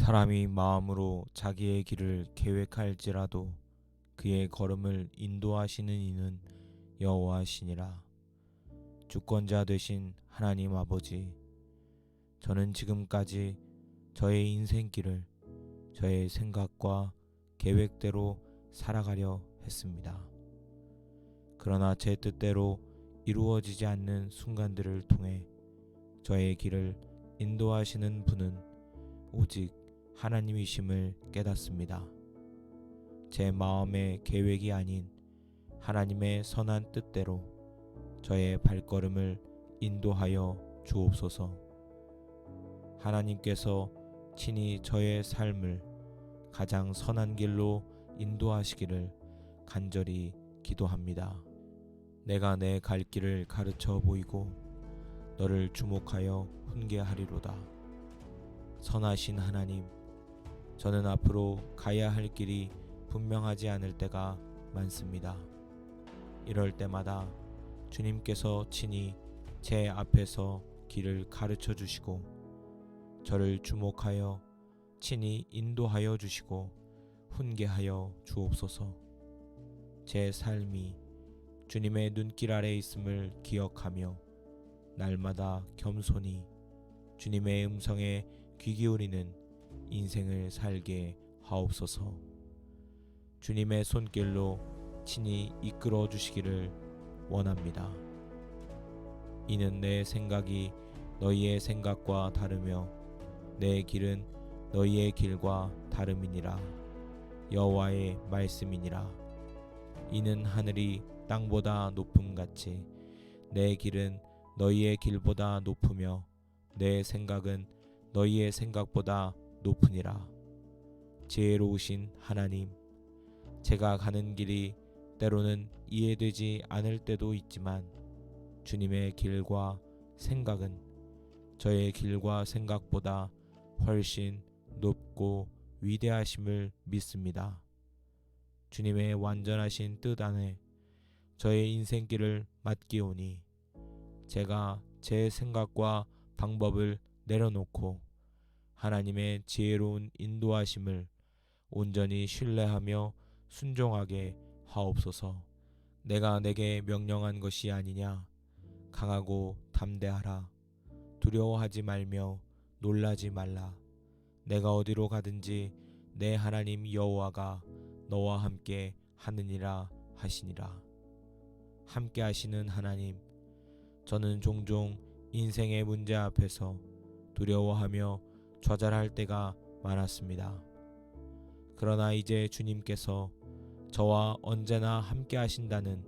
사람이 마음으로 자기의 길을 계획할지라도 그의 걸음을 인도하시는 이는 여호와시니라. 주권자 되신 하나님 아버지, 저는 지금까지 저의 인생길을 저의 생각과 계획대로 살아가려 했습니다. 그러나 제 뜻대로 이루어지지 않는 순간들을 통해 저의 길을 인도하시는 분은 오직 하나님이심을 깨닫습니다. 제 마음의 계획이 아닌 하나님의 선한 뜻대로 저의 발걸음을 인도하여 주옵소서. 하나님께서 친히 저의 삶을 가장 선한 길로 인도하시기를 간절히 기도합니다. 내가 내 갈 길을 가르쳐 보이고 너를 주목하여 훈계하리로다. 선하신 하나님, 저는 앞으로 가야 할 길이 분명하지 않을 때가 많습니다. 이럴 때마다 주님께서 친히 제 앞에서 길을 가르쳐 주시고 저를 주목하여 친히 인도하여 주시고 훈계하여 주옵소서. 제 삶이 주님의 눈길 아래 있음을 기억하며 날마다 겸손히 주님의 음성에 귀 기울이는 인생을 살게 하옵소서. 주님의 손길로 친히 이끌어 주시기를 원합니다. 이는 내 생각이 너희의 생각과 다르며 내 길은 너희의 길과 다름이니라. 여호와의 말씀이니라. 이는 하늘이 땅보다 높음같이 내 길은 너희의 길보다 높으며 내 생각은 너희의 생각보다 높으니라. 지혜로우신 하나님, 제가 가는 길이 때로는 이해되지 않을 때도 있지만 주님의 길과 생각은 저의 길과 생각보다 훨씬 높고 위대하심을 믿습니다. 주님의 완전하신 뜻 안에 저의 인생길을 맡기오니 제가 제 생각과 방법을 내려놓고 하나님의 지혜로운 인도하심을 온전히 신뢰하며 순종하게 하옵소서. 내가 내게 명령한 것이 아니냐. 강하고 담대하라. 두려워하지 말며 놀라지 말라. 내가 어디로 가든지 내 하나님 여호와가 너와 함께 하느니라 하시니라. 함께 하시는 하나님, 저는 종종 인생의 문제 앞에서 두려워하며 좌절할 때가 많았습니다. 그러나 이제 주님께서 저와 언제나 함께 하신다는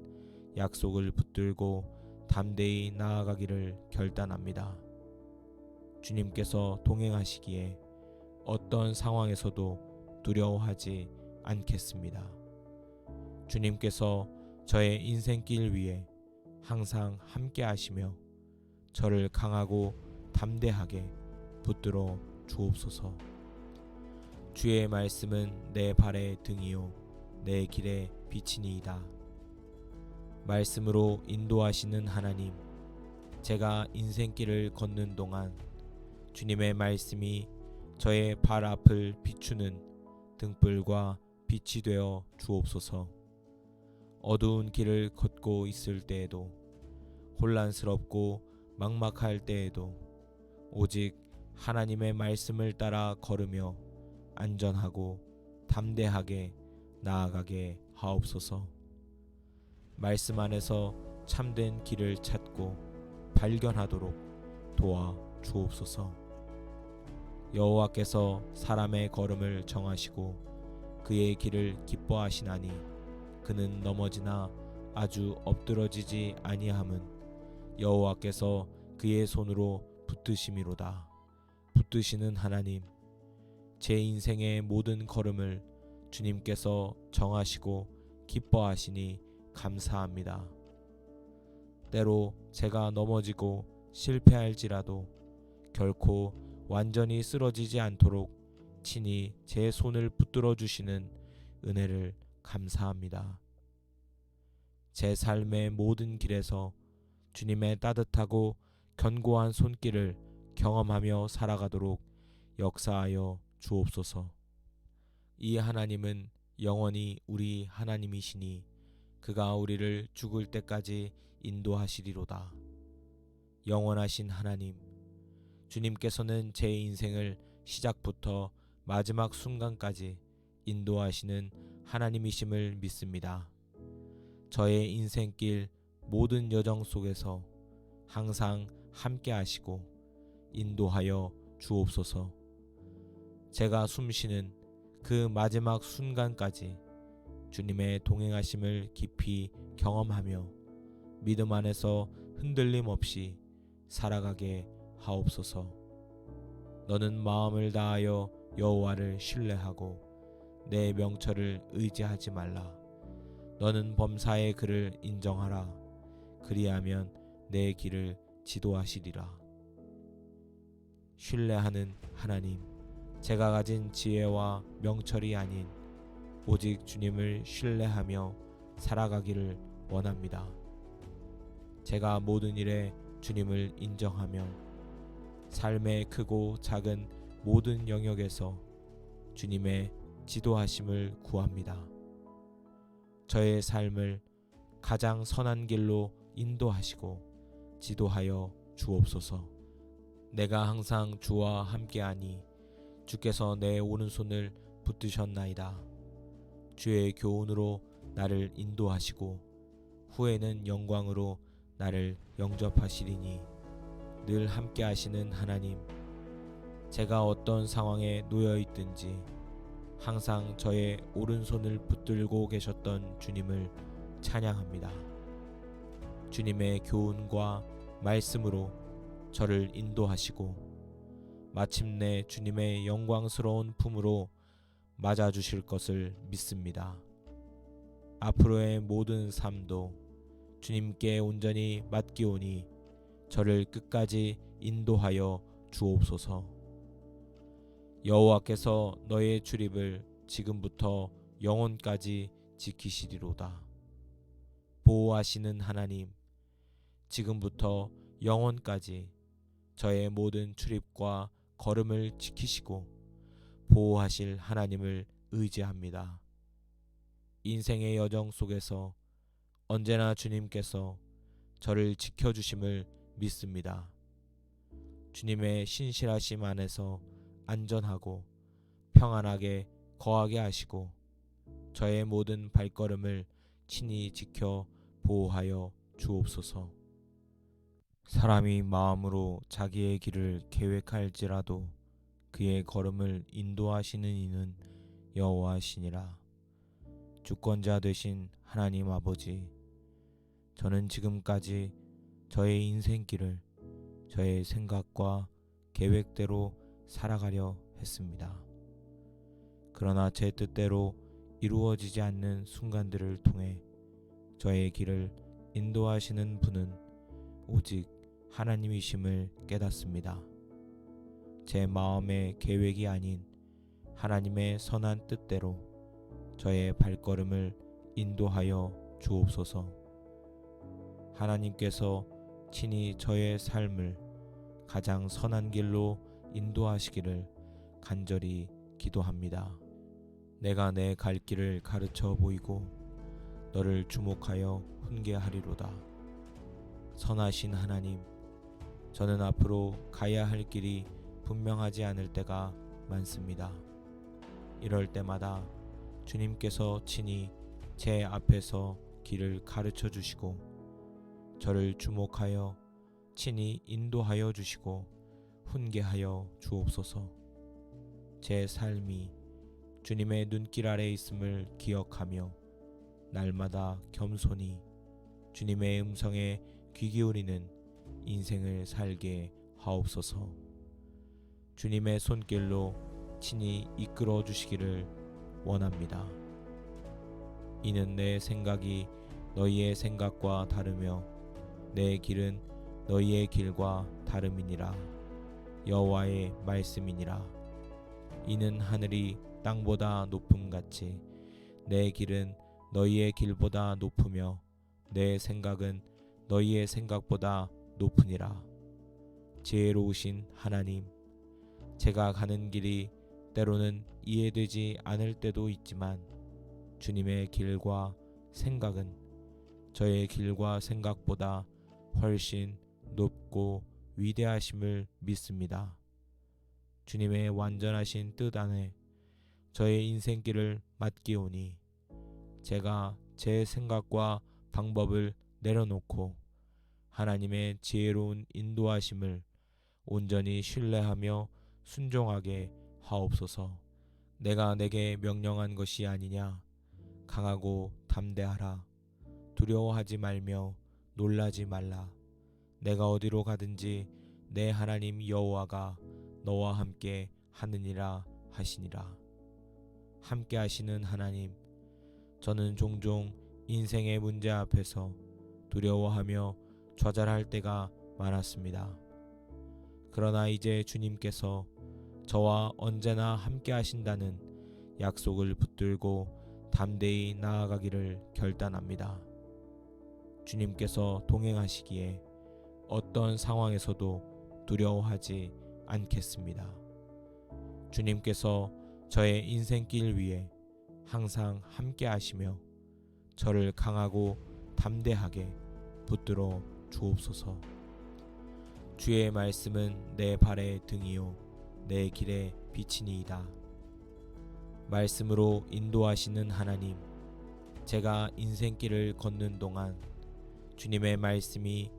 약속을 붙들고 담대히 나아가기를 결단합니다. 주님께서 동행하시기에 어떤 상황에서도 두려워하지 않겠습니다. 주님께서 저의 인생길 위에 항상 함께 하시며 저를 강하고 담대하게 붙들어 주옵소서. 주의 말씀은 내 발의 등이요 내 길의 빛이니이다. 말씀으로 인도하시는 하나님, 제가 인생길을 걷는 동안 주님의 말씀이 저의 발 앞을 비추는 등불과 빛이 되어 주옵소서. 어두운 길을 걷고 있을 때에도 혼란스럽고 막막할 때에도 오직 하나님의 말씀을 따라 걸으며 안전하고 담대하게 나아가게 하옵소서. 말씀 안에서 참된 길을 찾고 발견하도록 도와 주옵소서. 여호와께서 사람의 걸음을 정하시고 그의 길을 기뻐하시나니 그는 넘어지나 아주 엎드러지지 아니함은 여호와께서 그의 손으로 붙드심이로다. 붙드시는 하나님, 제 인생의 모든 걸음을 주님께서 정하시고 기뻐하시니 감사합니다. 때로 제가 넘어지고 실패할지라도 결코 완전히 쓰러지지 않도록 친히 제 손을 붙들어 주시는 은혜를 감사합니다. 제 삶의 모든 길에서 주님의 따뜻하고 견고한 손길을 경험하며 살아가도록 역사하여 주옵소서. 이 하나님은 영원히 우리 하나님이시니 그가 우리를 죽을 때까지 인도하시리로다. 영원하신 하나님, 주님께서는 제 인생을 시작부터 마지막 순간까지 인도하시는 하나님이심을 믿습니다. 저의 인생길 모든 여정 속에서 항상 함께 하시고 인도하여 주옵소서. 제가 숨쉬는 그 마지막 순간까지 주님의 동행하심을 깊이 경험하며 믿음 안에서 흔들림 없이 살아가게 하옵소서. 너는 마음을 다하여 여호와를 신뢰하고 내 명철을 의지하지 말라. 너는 범사의 그를 인정하라. 그리하면 내 길을 지도하시리라. 신뢰하는 하나님, 제가 가진 지혜와 명철이 아닌 오직 주님을 신뢰하며 살아가기를 원합니다. 제가 모든 일에 주님을 인정하며 삶의 크고 작은 모든 영역에서 주님의 지도하심을 구합니다. 저의 삶을 가장 선한 길로 인도하시고 지도하여 주옵소서. 내가 항상 주와 함께하니 주께서 내 오른손을 붙드셨나이다. 주의 교훈으로 나를 인도하시고 후에는 영광으로 나를 영접하시리니 늘 함께 하시는 하나님, 제가 어떤 상황에 놓여 있든지 항상 저의 오른손을 붙들고 계셨던 주님을 찬양합니다. 주님의 교훈과 말씀으로 저를 인도하시고 마침내 주님의 영광스러운 품으로 맞아주실 것을 믿습니다. 앞으로의 모든 삶도 주님께 온전히 맡기오니 저를 끝까지 인도하여 주옵소서. 여호와께서 너의 출입을 지금부터 영원까지 지키시리로다. 보호하시는 하나님, 지금부터 영원까지 저의 모든 출입과 걸음을 지키시고 보호하실 하나님을 의지합니다. 인생의 여정 속에서 언제나 주님께서 저를 지켜주심을 믿습니다. 주님의 신실하심 안에서 안전하고 평안하게 거하게 하시고 저의 모든 발걸음을 친히 지켜 보호하여 주옵소서. 사람이 마음으로 자기의 길을 계획할지라도 그의 걸음을 인도하시는 이는 여호와시니라. 주권자 되신 하나님 아버지, 저는 지금까지 저의 인생길을 저의 생각과 계획대로 살아가려 했습니다. 그러나 제 뜻대로 이루어지지 않는 순간들을 통해 저의 길을 인도하시는 분은 오직 하나님이심을 깨닫습니다. 제 마음의 계획이 아닌 하나님의 선한 뜻대로 저의 발걸음을 인도하여 주옵소서. 하나님께서 친히 저의 삶을 가장 선한 길로 인도하시기를 간절히 기도합니다. 내가 내 갈 길을 가르쳐 보이고 너를 주목하여 훈계하리로다. 선하신 하나님, 저는 앞으로 가야 할 길이 분명하지 않을 때가 많습니다. 이럴 때마다 주님께서 친히 제 앞에서 길을 가르쳐 주시고 저를 주목하여 친히 인도하여 주시고 훈계하여 주옵소서. 제 삶이 주님의 눈길 아래 있음을 기억하며 날마다 겸손히 주님의 음성에 귀 기울이는 인생을 살게 하옵소서. 주님의 손길로 친히 이끌어 주시기를 원합니다. 이는 내 생각이 너희의 생각과 다르며 내 길은 너희의 길과 다름이니라. 여호와의 말씀이니라. 이는 하늘이 땅보다 높음같이 내 길은 너희의 길보다 높으며 내 생각은 너희의 생각보다 높으니라. 지혜로우신 하나님, 제가 가는 길이 때로는 이해되지 않을 때도 있지만 주님의 길과 생각은 저의 길과 생각보다 훨씬 높고 위대하심을 믿습니다. 주님의 완전하신 뜻 안에 저의 인생길을 맡기오니 제가 제 생각과 방법을 내려놓고 하나님의 지혜로운 인도하심을 온전히 신뢰하며 순종하게 하옵소서. 내가 내게 명령한 것이 아니냐. 강하고 담대하라. 두려워하지 말며 놀라지 말라. 내가 어디로 가든지 내 하나님 여호와가 너와 함께 하느니라 하시니라. 함께 하시는 하나님, 저는 종종 인생의 문제 앞에서 두려워하며 좌절할 때가 많았습니다. 그러나 이제 주님께서 저와 언제나 함께 하신다는 약속을 붙들고 담대히 나아가기를 결단합니다. 주님께서 동행하시기에 어떤 상황에서도 두려워하지 않겠습니다. 주님께서 저의 인생길 위에 항상 함께 하시며 저를 강하고 담대하게 붙들어 주옵소서. 주의 말씀은 내 발의 등이요 내 길의 빛이니이다. 말씀으로 인도하시는 하나님, 제가 인생길을 걷는 동안 주님의 말씀이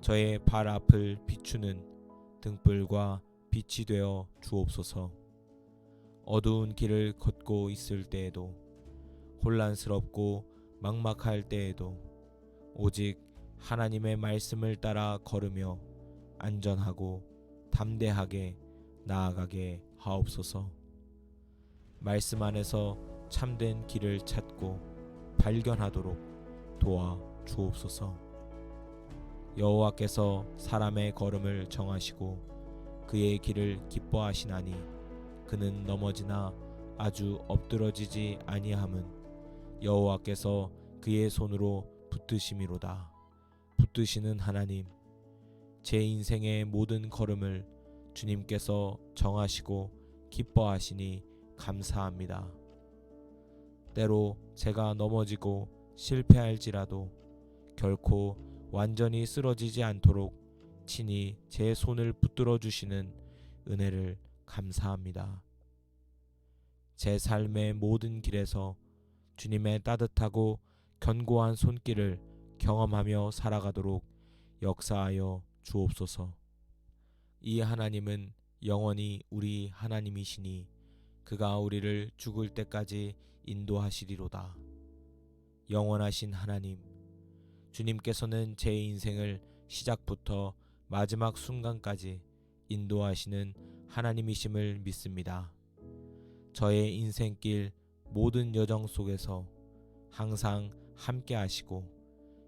저의 발 앞을 비추는 등불과 빛이 되어 주옵소서. 어두운 길을 걷고 있을 때에도, 혼란스럽고 막막할 때에도 오직 하나님의 말씀을 따라 걸으며 안전하고 담대하게 나아가게 하옵소서. 말씀 안에서 참된 길을 찾고 발견하도록 도와 주옵소서. 여호와께서 사람의 걸음을 정하시고 그의 길을 기뻐하시나니 그는 넘어지나 아주 엎드러지지 아니함은 여호와께서 그의 손으로 붙드심이로다. 붙드시는 하나님, 제 인생의 모든 걸음을 주님께서 정하시고 기뻐하시니 감사합니다. 때로 제가 넘어지고 실패할지라도 결코 완전히 쓰러지지 않도록 친히 제 손을 붙들어 주시는 은혜를 감사합니다. 제 삶의 모든 길에서 주님의 따뜻하고 견고한 손길을 경험하며 살아가도록 역사하여 주옵소서. 이 하나님은 영원히 우리 하나님이시니 그가 우리를 죽을 때까지 인도하시리로다. 영원하신 하나님, 주님께서는 제 인생을 시작부터 마지막 순간까지 인도하시는 하나님이심을 믿습니다. 저의 인생길 모든 여정 속에서 항상 함께 하시고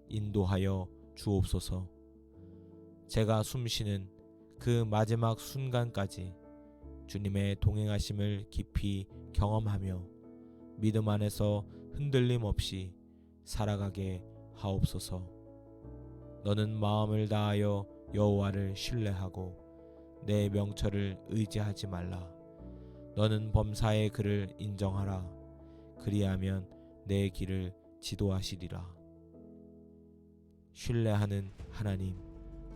인도하여 주옵소서. 제가 숨쉬는 그 마지막 순간까지 주님의 동행하심을 깊이 경험하며 믿음 안에서 흔들림 없이 살아가게 하옵소서. 너는 마음을 다하여 여호와를 신뢰하고 내 명철을 의지하지 말라. 너는 범사의 그를 인정하라. 그리하면 내 길을 지도하시리라. 신뢰하는 하나님,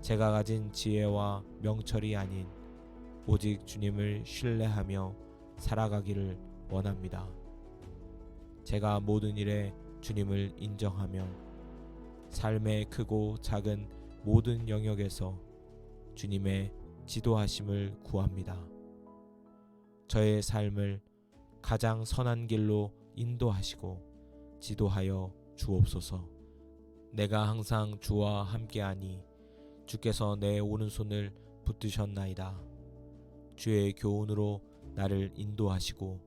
제가 가진 지혜와 명철이 아닌 오직 주님을 신뢰하며 살아가기를 원합니다. 제가 모든 일에 주님을 인정하며 삶의 크고 작은 모든 영역에서 주님의 지도하심을 구합니다. 저의 삶을 가장 선한 길로 인도하시고 지도하여 주옵소서. 내가 항상 주와 함께하니 주께서 내 오른손을 붙드셨나이다. 주의 교훈으로 나를 인도하시고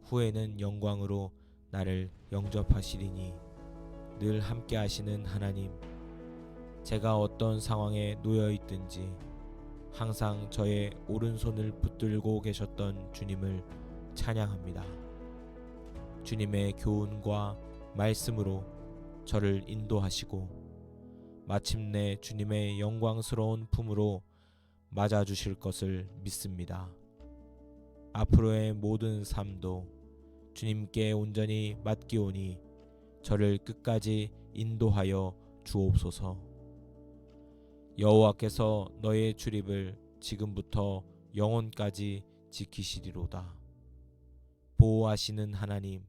후에는 영광으로 나를 영접하시리니 늘 함께 하시는 하나님, 제가 어떤 상황에 놓여 있든지 항상 저의 오른손을 붙들고 계셨던 주님을 찬양합니다. 주님의 교훈과 말씀으로 저를 인도하시고 마침내 주님의 영광스러운 품으로 맞아주실 것을 믿습니다. 앞으로의 모든 삶도 주님께 온전히 맡기오니 저를 끝까지 인도하여 주옵소서. 여호와께서 너의 출입을 지금부터 영원까지 지키시리로다. 보호하시는 하나님,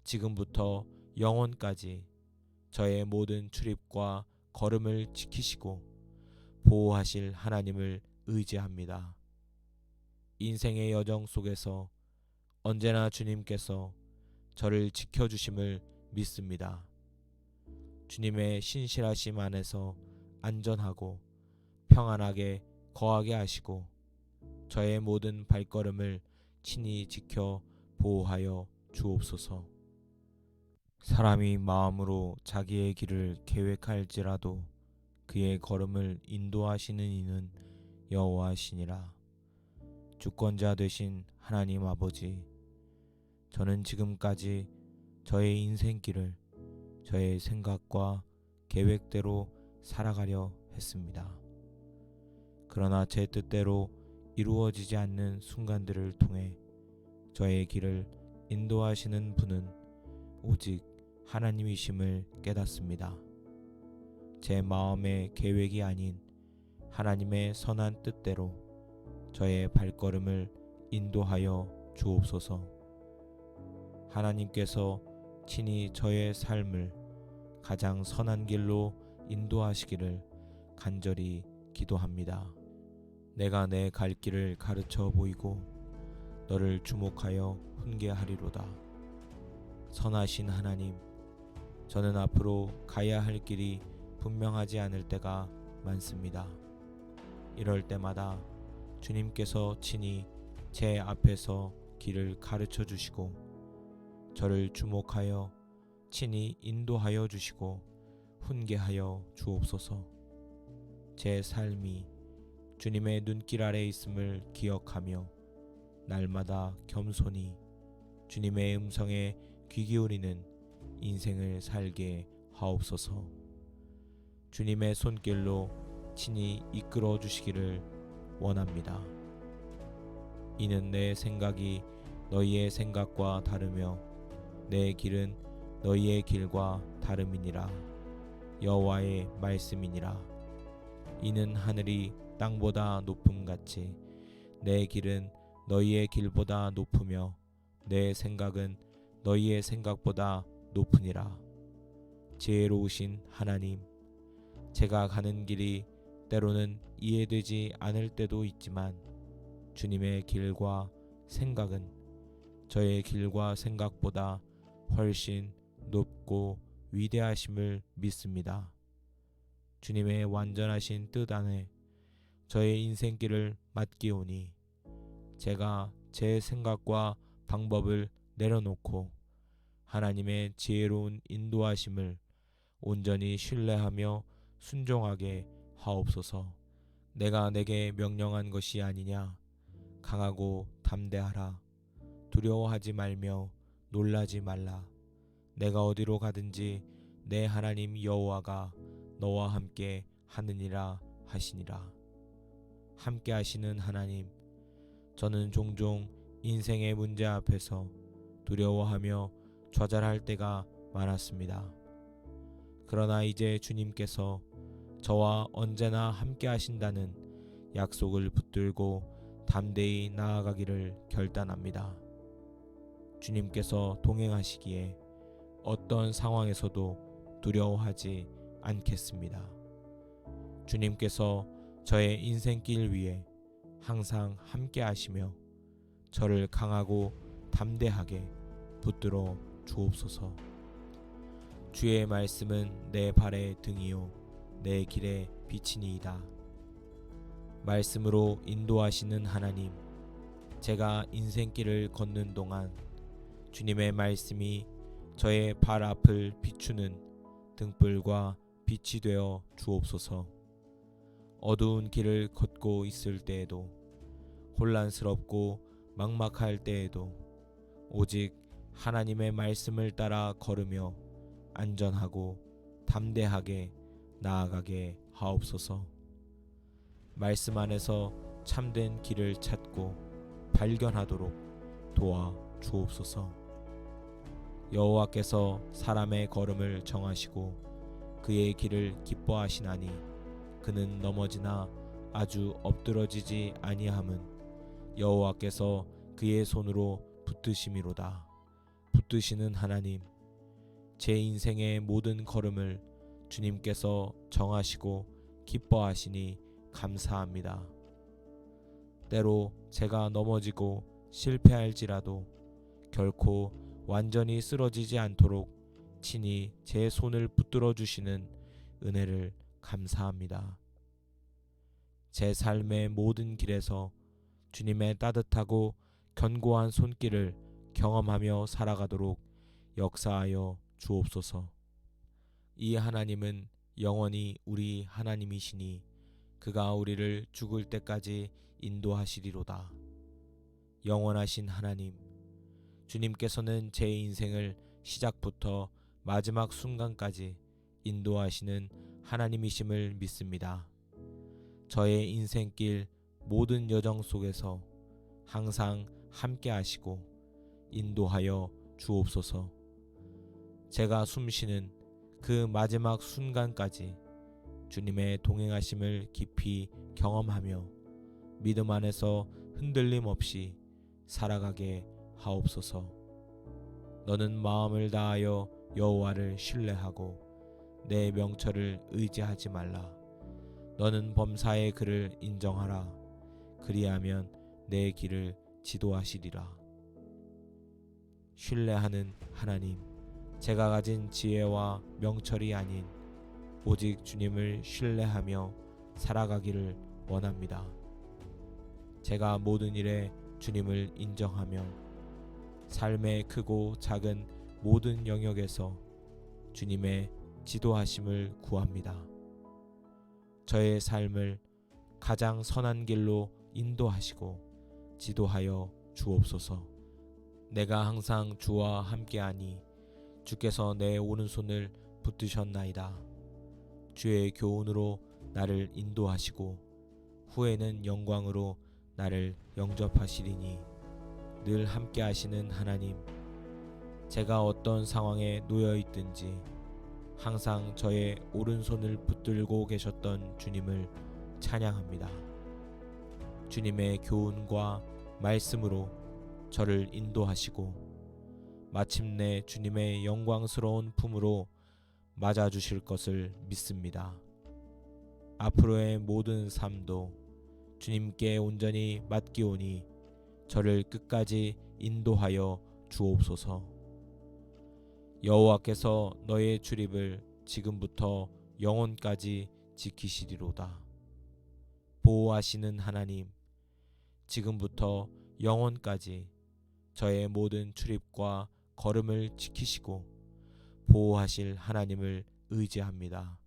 지금부터 영원까지 저의 모든 출입과 걸음을 지키시고 보호하실 하나님을 의지합니다. 인생의 여정 속에서 언제나 주님께서 저를 지켜주심을 믿습니다. 주님의 신실하심 안에서 안전하고 평안하게 거하게 하시고 저의 모든 발걸음을 친히 지켜 보호하여 주옵소서. 사람이 마음으로 자기의 길을 계획할지라도 그의 걸음을 인도하시는 이는 여호와시니라. 주권자 되신 하나님 아버지, 저는 지금까지 저의 인생길을 저의 생각과 계획대로 살아가려 했습니다. 그러나 제 뜻대로 이루어지지 않는 순간들을 통해 저의 길을 인도하시는 분은 오직 하나님이심을 깨닫습니다. 제 마음의 계획이 아닌 하나님의 선한 뜻대로 저의 발걸음을 인도하여 주옵소서. 하나님께서 친히 저의 삶을 가장 선한 길로 인도하시기를 간절히 기도합니다. 내가 내 갈 길을 가르쳐 보이고 너를 주목하여 훈계하리로다. 선하신 하나님, 저는 앞으로 가야 할 길이 분명하지 않을 때가 많습니다. 이럴 때마다 주님께서 친히 제 앞에서 길을 가르쳐 주시고 저를 주목하여 친히 인도하여 주시고 훈계하여 주옵소서. 제 삶이 주님의 눈길 아래 있음을 기억하며 날마다 겸손히 주님의 음성에 귀 기울이는 인생을 살게 하옵소서. 주님의 손길로 친히 이끌어 주시기를 원합니다. 이는 내 생각이 너희의 생각과 다르며 내 길은 너희의 길과 다름이니라. 여호와의 말씀이니라. 이는 하늘이 땅보다 높음같이 내 길은 너희의 길보다 높으며 내 생각은 너희의 생각보다 높으니라. 지혜로우신 하나님, 제가 가는 길이 때로는 이해되지 않을 때도 있지만 주님의 길과 생각은 저의 길과 생각보다 훨씬 높고 위대하심을 믿습니다. 주님의 완전하신 뜻 안에 저의 인생길을 맡기오니 제가 제 생각과 방법을 내려놓고 하나님의 지혜로운 인도하심을 온전히 신뢰하며 순종하게 하옵소서. 내가 내게 명령한 것이 아니냐. 강하고 담대하라. 두려워하지 말며 놀라지 말라. 내가 어디로 가든지 내 하나님 여호와가 너와 함께 하느니라 하시니라. 함께 하시는 하나님, 저는 종종 인생의 문제 앞에서 두려워하며 좌절할 때가 많았습니다. 그러나 이제 주님께서 저와 언제나 함께 하신다는 약속을 붙들고 담대히 나아가기를 결단합니다. 주님께서 동행하시기에 어떤 상황에서도 두려워하지 않겠습니다. 주님께서 저의 인생길 위에 항상 함께 하시며 저를 강하고 담대하게 붙들어 주옵소서. 주의 말씀은 내 발의 등이요 내 길의 빛이니이다. 말씀으로 인도하시는 하나님, 제가 인생길을 걷는 동안 주님의 말씀이 저의 발 앞을 비추는 등불과 빛이 되어 주옵소서. 어두운 길을 걷고 있을 때에도 혼란스럽고 막막할 때에도 오직 하나님의 말씀을 따라 걸으며 안전하고 담대하게 나아가게 하옵소서. 말씀 안에서 참된 길을 찾고 발견하도록 도와 주옵소서. 여호와께서 사람의 걸음을 정하시고 그의 길을 기뻐하시나니 그는 넘어지나 아주 엎드러지지 아니함은 여호와께서 그의 손으로 붙드심이로다. 붙드시는 하나님, 제 인생의 모든 걸음을 주님께서 정하시고 기뻐하시니 감사합니다. 때로 제가 넘어지고 실패할지라도 결코 완전히 쓰러지지 않도록 친히 제 손을 붙들어 주시는 은혜를 감사합니다. 제 삶의 모든 길에서 주님의 따뜻하고 견고한 손길을 경험하며 살아가도록 역사하여 주옵소서. 이 하나님은 영원히 우리 하나님이시니 그가 우리를 죽을 때까지 인도하시리로다. 영원하신 하나님, 주님께서는 제 인생을 시작부터 마지막 순간까지 인도하시는 하나님이심을 믿습니다. 저의 인생길 모든 여정 속에서 항상 함께 하시고 인도하여 주옵소서. 제가 숨쉬는 그 마지막 순간까지 주님의 동행하심을 깊이 경험하며 믿음 안에서 흔들림 없이 살아가게 하옵소서. 너는 마음을 다하여 여호와를 신뢰하고 내 명철을 의지하지 말라. 너는 범사의 그를 인정하라. 그리하면 내 길을 지도하시리라. 신뢰하는 하나님, 제가 가진 지혜와 명철이 아닌 오직 주님을 신뢰하며 살아가기를 원합니다. 제가 모든 일에 주님을 인정하며 삶의 크고 작은 모든 영역에서 주님의 지도하심을 구합니다. 저의 삶을 가장 선한 길로 인도하시고 지도하여 주옵소서. 내가 항상 주와 함께하니 주께서 내 오른손을 붙드셨나이다. 주의 교훈으로 나를 인도하시고 후에는 영광으로 나를 영접하시리니 늘 함께 하시는 하나님, 제가 어떤 상황에 놓여 있든지 항상 저의 오른손을 붙들고 계셨던 주님을 찬양합니다. 주님의 교훈과 말씀으로 저를 인도하시고 마침내 주님의 영광스러운 품으로 맞아주실 것을 믿습니다. 앞으로의 모든 삶도 주님께 온전히 맡기오니 저를 끝까지 인도하여 주옵소서. 여호와께서 너의 출입을 지금부터 영원까지 지키시리로다. 보호하시는 하나님, 지금부터 영원까지 저의 모든 출입과 걸음을 지키시고 보호하실 하나님을 의지합니다.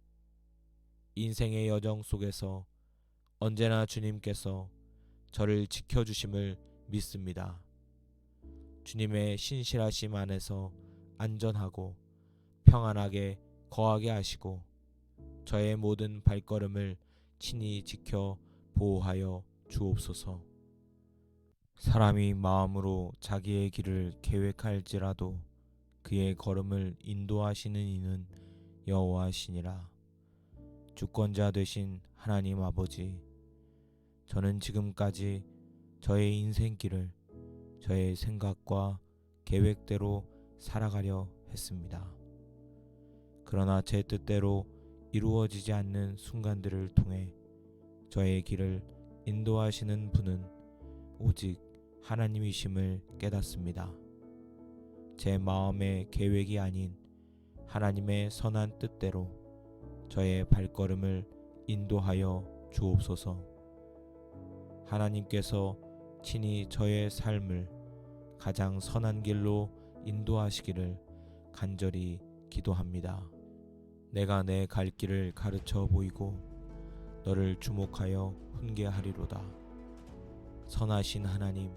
인생의 여정 속에서 언제나 주님께서 저를 지켜주심을 믿습니다. 주님의 신실하심 안에서 안전하고 평안하게 거하게 하시고 저의 모든 발걸음을 친히 지켜 보호하여 주옵소서. 사람이 마음으로 자기의 길을 계획할지라도 그의 걸음을 인도하시는 이는 여호와시니라. 주권자 되신 하나님 아버지, 저는 지금까지 저의 인생길을 저의 생각과 계획대로 살아가려 했습니다. 그러나 제 뜻대로 이루어지지 않는 순간들을 통해 저의 길을 인도하시는 분은 오직 하나님이심을 깨닫습니다. 제 마음의 계획이 아닌 하나님의 선한 뜻대로 저의 발걸음을 인도하여 주옵소서. 하나님께서 친히 저의 삶을 가장 선한 길로 인도하시기를 간절히 기도합니다. 내가 내 갈 길을 가르쳐 보이고 너를 주목하여 훈계하리로다. 선하신 하나님,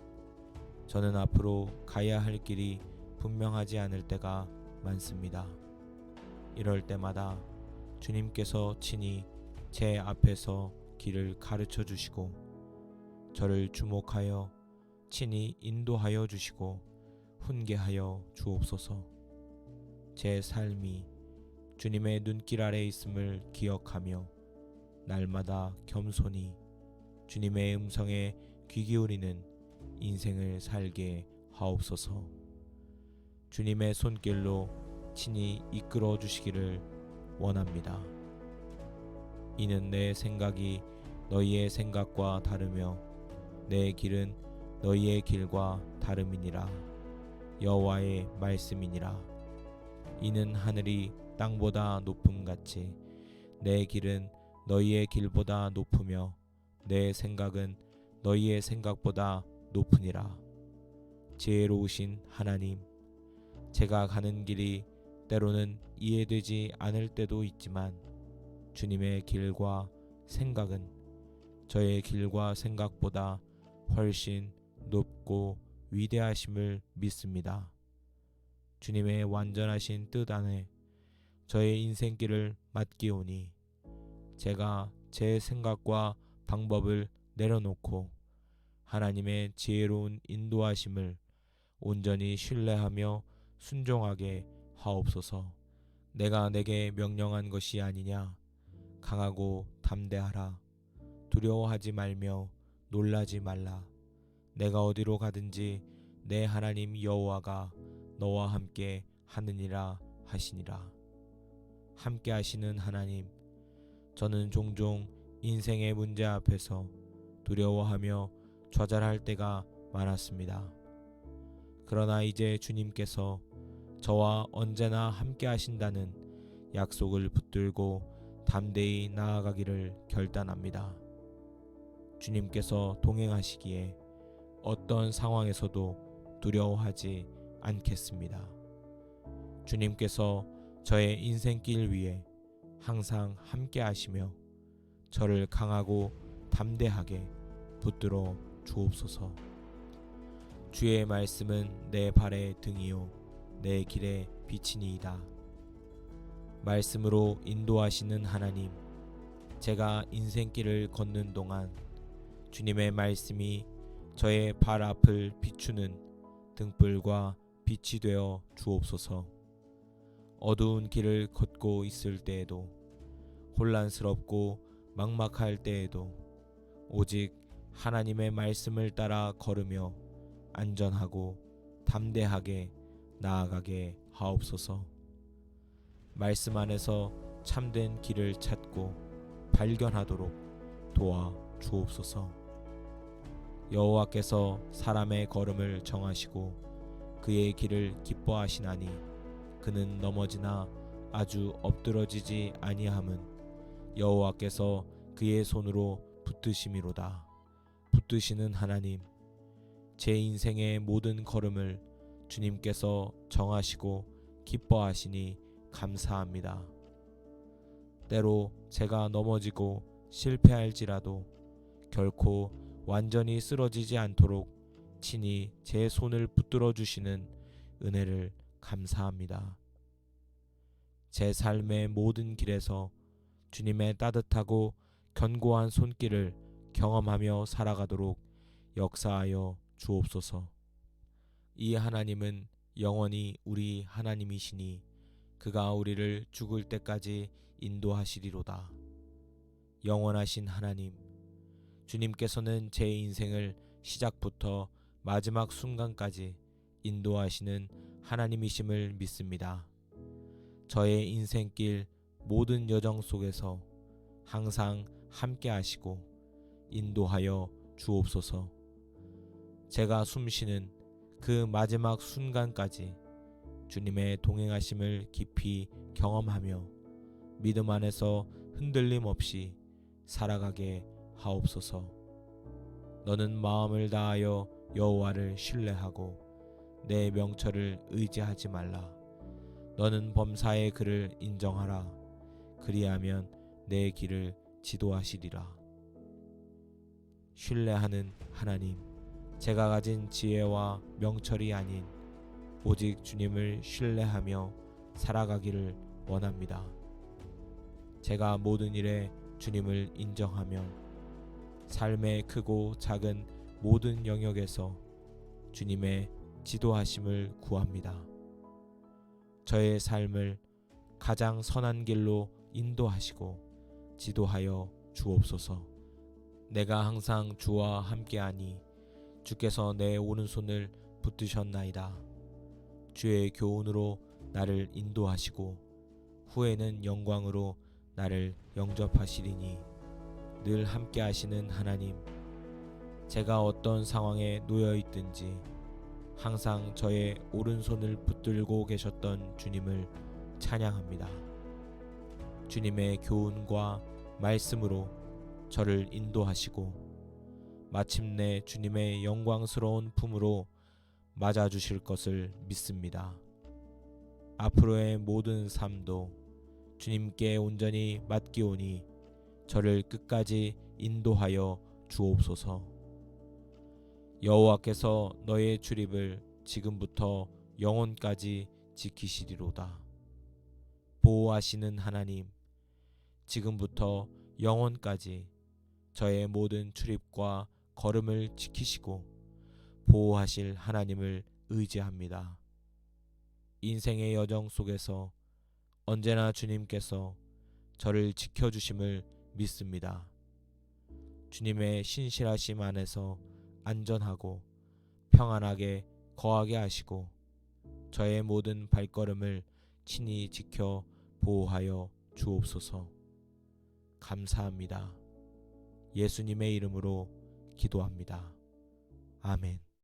저는 앞으로 가야 할 길이 분명하지 않을 때가 많습니다. 이럴 때마다 주님께서 친히 제 앞에서 길을 가르쳐 주시고 저를 주목하여 친히 인도하여 주시고 훈계하여 주옵소서. 제 삶이 주님의 눈길 아래 있음을 기억하며 날마다 겸손히 주님의 음성에 귀 기울이는 인생을 살게 하옵소서. 주님의 손길로 친히 이끌어 주시기를 원합니다. 이는 내 생각이 너희의 생각과 다르며 내 길은 너희의 길과 다름이니라. 여호와의 말씀이니라. 이는 하늘이 땅보다 높음같이 내 길은 너희의 길보다 높으며 내 생각은 너희의 생각보다 높으니라. 지혜로우신 하나님, 제가 가는 길이 때로는 이해되지 않을 때도 있지만 주님의 길과 생각은 저의 길과 생각보다 훨씬 높고 위대하심을 믿습니다. 주님의 완전하신 뜻 안에 저의 인생길을 맡기오니 제가 제 생각과 방법을 내려놓고 하나님의 지혜로운 인도하심을 온전히 신뢰하며 순종하게 하옵소서. 내가 내게 명령한 것이 아니냐. 강하고 담대하라. 두려워하지 말며 놀라지 말라. 내가 어디로 가든지 내 하나님 여호와가 너와 함께 하느니라 하시니라. 함께 하시는 하나님, 저는 종종 인생의 문제 앞에서 두려워하며 좌절할 때가 많았습니다. 그러나 이제 주님께서 저와 언제나 함께 하신다는 약속을 붙들고 담대히 나아가기를 결단합니다. 주님께서 동행하시기에 어떤 상황에서도 두려워하지 않겠습니다. 주님께서 저의 인생길 위에 항상 함께 하시며 저를 강하고 담대하게 붙들어 주옵소서. 주의 말씀은 내 발의 등이요 내 길의 빛이니이다. 말씀으로 인도하시는 하나님, 제가 인생길을 걷는 동안 주님의 말씀이 저의 발 앞을 비추는 등불과 빛이 되어 주옵소서. 어두운 길을 걷고 있을 때에도, 혼란스럽고 막막할 때에도 오직 하나님의 말씀을 따라 걸으며 안전하고 담대하게 나아가게 하옵소서. 말씀 안에서 참된 길을 찾고 발견하도록 도와 주옵소서. 여호와께서 사람의 걸음을 정하시고 그의 길을 기뻐하시나니 그는 넘어지나 아주 엎드러지지 아니함은 여호와께서 그의 손으로 붙드심이로다. 붙드시는 하나님, 제 인생의 모든 걸음을 주님께서 정하시고 기뻐하시니 감사합니다. 때로 제가 넘어지고 실패할지라도 결코 완전히 쓰러지지 않도록 친히 제 손을 붙들어 주시는 은혜를 감사합니다. 제 삶의 모든 길에서 주님의 따뜻하고 견고한 손길을 경험하며 살아가도록 역사하여 주옵소서. 이 하나님은 영원히 우리 하나님이시니 그가 우리를 죽을 때까지 인도하시리로다. 영원하신 하나님, 주님께서는 제 인생을 시작부터 마지막 순간까지 인도하시는 하나님이심을 믿습니다. 저의 인생길 모든 여정 속에서 항상 함께 하시고 인도하여 주옵소서. 제가 숨쉬는 그 마지막 순간까지 주님의 동행하심을 깊이 경험하며 믿음 안에서 흔들림 없이 살아가게 하옵소서. 너는 마음을 다하여 여호와를 신뢰하고 내 명철을 의지하지 말라. 너는 범사의 그를 인정하라. 그리하면 내 길을 지도하시리라. 신뢰하는 하나님, 제가 가진 지혜와 명철이 아닌 오직 주님을 신뢰하며 살아가기를 원합니다. 제가 모든 일에 주님을 인정하며 삶의 크고 작은 모든 영역에서 주님의 지도하심을 구합니다. 저의 삶을 가장 선한 길로 인도하시고 지도하여 주옵소서. 내가 항상 주와 함께하니 주께서 내 오른손을 붙드셨나이다. 주의 교훈으로 나를 인도하시고 후에는 영광으로 나를 영접하시리니 늘 함께하시는 하나님, 제가 어떤 상황에 놓여 있든지 항상 저의 오른손을 붙들고 계셨던 주님을 찬양합니다. 주님의 교훈과 말씀으로 저를 인도하시고 마침내 주님의 영광스러운 품으로 맞아주실 것을 믿습니다. 앞으로의 모든 삶도 주님께 온전히 맡기오니 저를 끝까지 인도하여 주옵소서. 여호와께서 너의 출입을 지금부터 영원까지 지키시리로다. 보호하시는 하나님, 지금부터 영원까지 저의 모든 출입과 걸음을 지키시고 보호하실 하나님을 의지합니다. 인생의 여정 속에서 언제나 주님께서 저를 지켜주심을 믿습니다. 주님의 신실하심 안에서 안전하고 평안하게 거하게 하시고 저의 모든 발걸음을 친히 지켜 보호하여 주옵소서. 감사합니다. 예수님의 이름으로 기도합니다. 아멘.